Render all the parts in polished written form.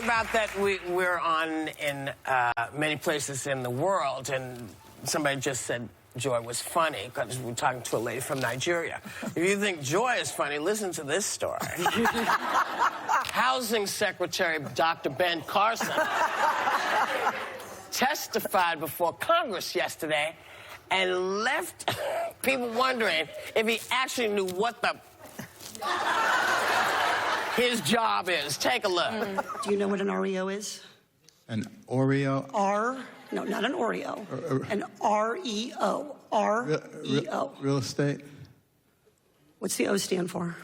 what about that we're on in many places in the world, and somebody just said Joy was funny because we're talking to a lady from Nigeria. If you think Joy is funny, listen to this story. Housing Secretary Dr. Ben Carson testified before Congress yesterday and left people wondering if he actually knew what his job is. Take a look. Do you know what an REO is? An Oreo? No, not an Oreo. An REO. REO. Real estate? What's the O stand for?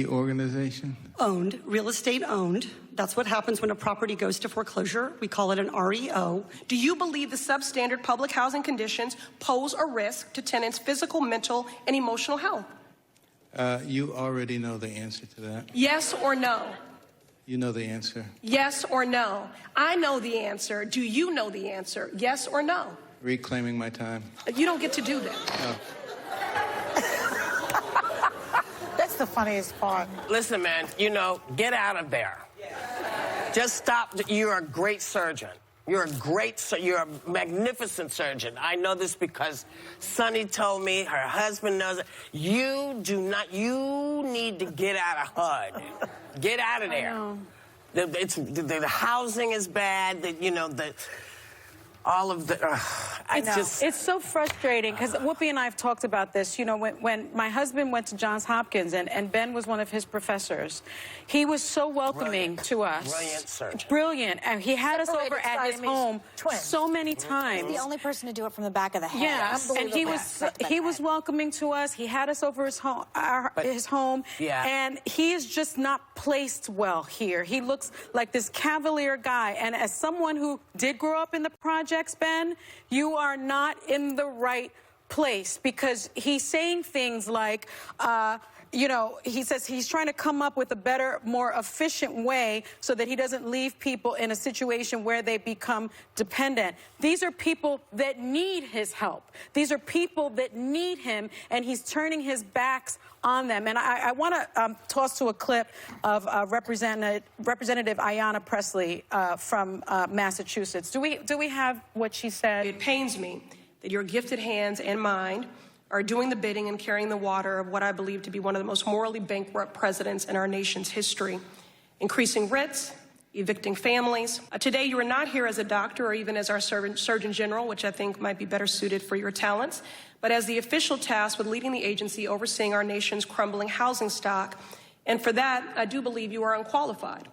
Organization? Owned. Real estate owned. That's what happens when a property goes to foreclosure. We call it an REO. Do you believe the substandard public housing conditions pose a risk to tenants' physical, mental, and emotional health? You already know the answer to that. Yes or no? You know the answer. Yes or no? I know the answer. Do you know the answer? Yes or no? Reclaiming my time. You don't get to do that. No. That's the funniest part. Listen, man, get out of there. Just stop. You're a great surgeon. You're a magnificent surgeon. I know this because Sonny told me, her husband knows it. You need to get out of HUD. Get out of there. The housing is bad, all of the, it's so frustrating because Whoopi and I have talked about this. When my husband went to Johns Hopkins and Ben was one of his professors, he was so welcoming to us. Brilliant surgeon. Brilliant. And he had us over at his home so many times. The only person to do it from the back of the head. Yes, and he was welcoming to us. He had us over his home, Yeah. And he is just not placed well here. He looks like this cavalier guy. And as someone who did grow up in the projects, Ben, you are not in the right place because he's saying things like, he says he's trying to come up with a better, more efficient way so that he doesn't leave people in a situation where they become dependent. These are people that need his help. These are people that need him, and he's turning his backs on them. And I want to toss to a clip of Representative Ayanna Pressley from Massachusetts. Do we have what she said? It pains me that your gifted hands and mind are doing the bidding and carrying the water of what I believe to be one of the most morally bankrupt presidents in our nation's history. Increasing rents, evicting families. Today, you are not here as a doctor or even as our Surgeon General, which I think might be better suited for your talents, but as the official tasked with leading the agency overseeing our nation's crumbling housing stock. And for that, I do believe you are unqualified.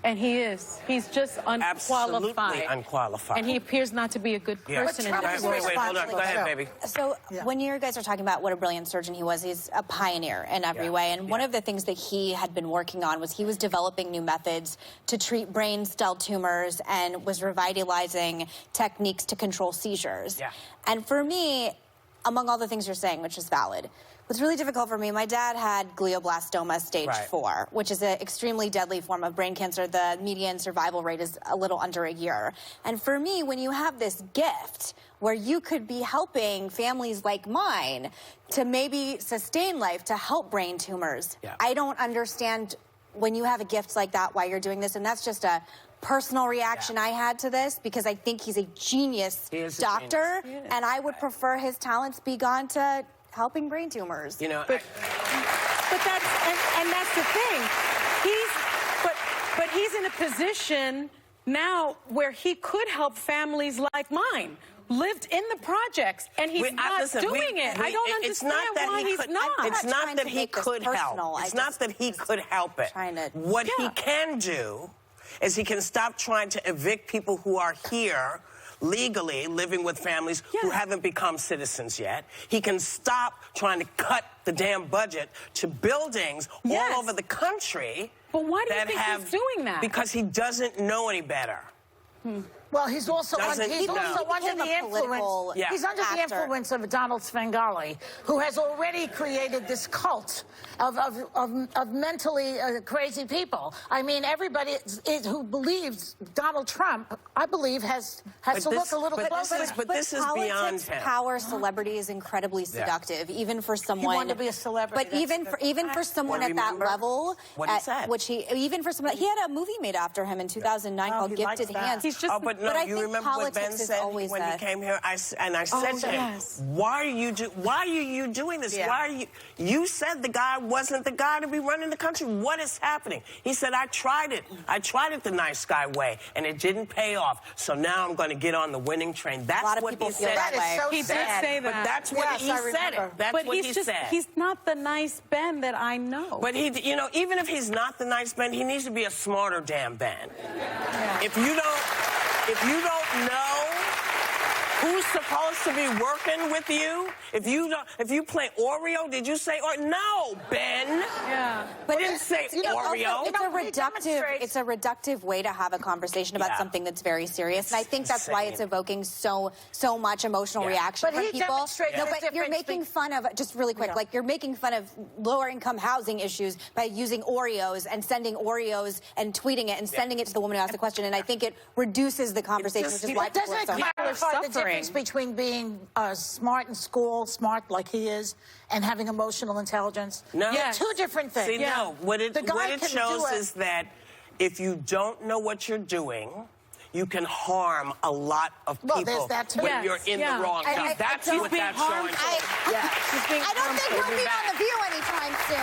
And he is. He's just unqualified. Absolutely unqualified. And he appears not to be a good person in this world. Wait, hold on. Go ahead, baby. So when you guys are talking about what a brilliant surgeon he was, he's a pioneer in every way. And one of the things that he had been working on was he was developing new methods to treat brain cell tumors and was revitalizing techniques to control seizures. Yeah. And for me, among all the things you're saying, which is valid, what's really difficult for me, my dad had glioblastoma stage 4, which is an extremely deadly form of brain cancer. The median survival rate is a little under a year. And for me, when you have this gift where you could be helping families like mine to maybe sustain life, to help brain tumors, I don't understand when you have a gift like that why you're doing this. And that's just a personal reaction I had to this because I think he's a genius doctor, and I would prefer his talents be gone to helping brain tumors. But that's the thing. He's in a position now where he could help families like mine, lived in the projects, and he's not doing it. I don't understand why he's not. It's not that he could help. It's not that he could help it. What he can do is he can stop trying to evict people who are here legally living with families who haven't become citizens yet. He can stop trying to cut the damn budget to buildings all over the country. But why do you think he's doing that? Because he doesn't know any better. Well, he's also Doesn't he's know. also He under became the a political influence. He's under the actor. influence of Donald Svengali, who has already created this cult of mentally crazy people. I mean, everybody who believes Donald Trump, I believe, has to look a little bit closer. But this is beyond politics, him. power, celebrity is incredibly seductive, even for someone. wanted to be a celebrity, but that's even for someone Well, at that remember level, what he said. which even for someone, he had a movie made after him in 2009 called he likes Gifted that. Hands. He's just. Oh, but no, I you think remember what Ben politics is said always when that. he came here? I said to him, yes. why are you doing this? Yeah. Why are you said the guy wasn't the guy to be running the country. What is happening? He said, I tried it. I tried it the nice guy way, and it didn't pay off. So now I'm going to get on the winning train. That's lot of what people he feel said. that way. So He did sad. say But that. that's what Yes, he I said. remember. That's But what he's he just, said. he's not the nice Ben that I know. But even if he's not the nice Ben, he needs to be a smarter damn Ben. If you don't know who's supposed to be working with you, if you play Oreo, did you say no, Ben? Yeah. But didn't say Oreo. It's a reductive way to have a conversation about Yeah. something that's very serious, and I think that's why it's insane. evoking so much emotional Yeah. reaction But from he people. demonstrated No, the but you're difference making fun of, just really quick, Yeah. like you're making fun of lower income housing issues by using Oreos and sending Oreos and tweeting it and sending it to the woman who asked the question, and I think it reduces the conversation, which is why people are Doesn't so it clarify the suffering. difference between being smart in school, smart like he is, and having emotional intelligence? No. They're two different things. See, no. What it The guy can shows do it. is that if you don't know what you're doing, you can harm a lot of people Well, there's that too. when Yes, you're in yeah. the wrong I- job. I That's don't what think that's showing. harmful. I don't think We'll he'll be be back. on The View anytime soon.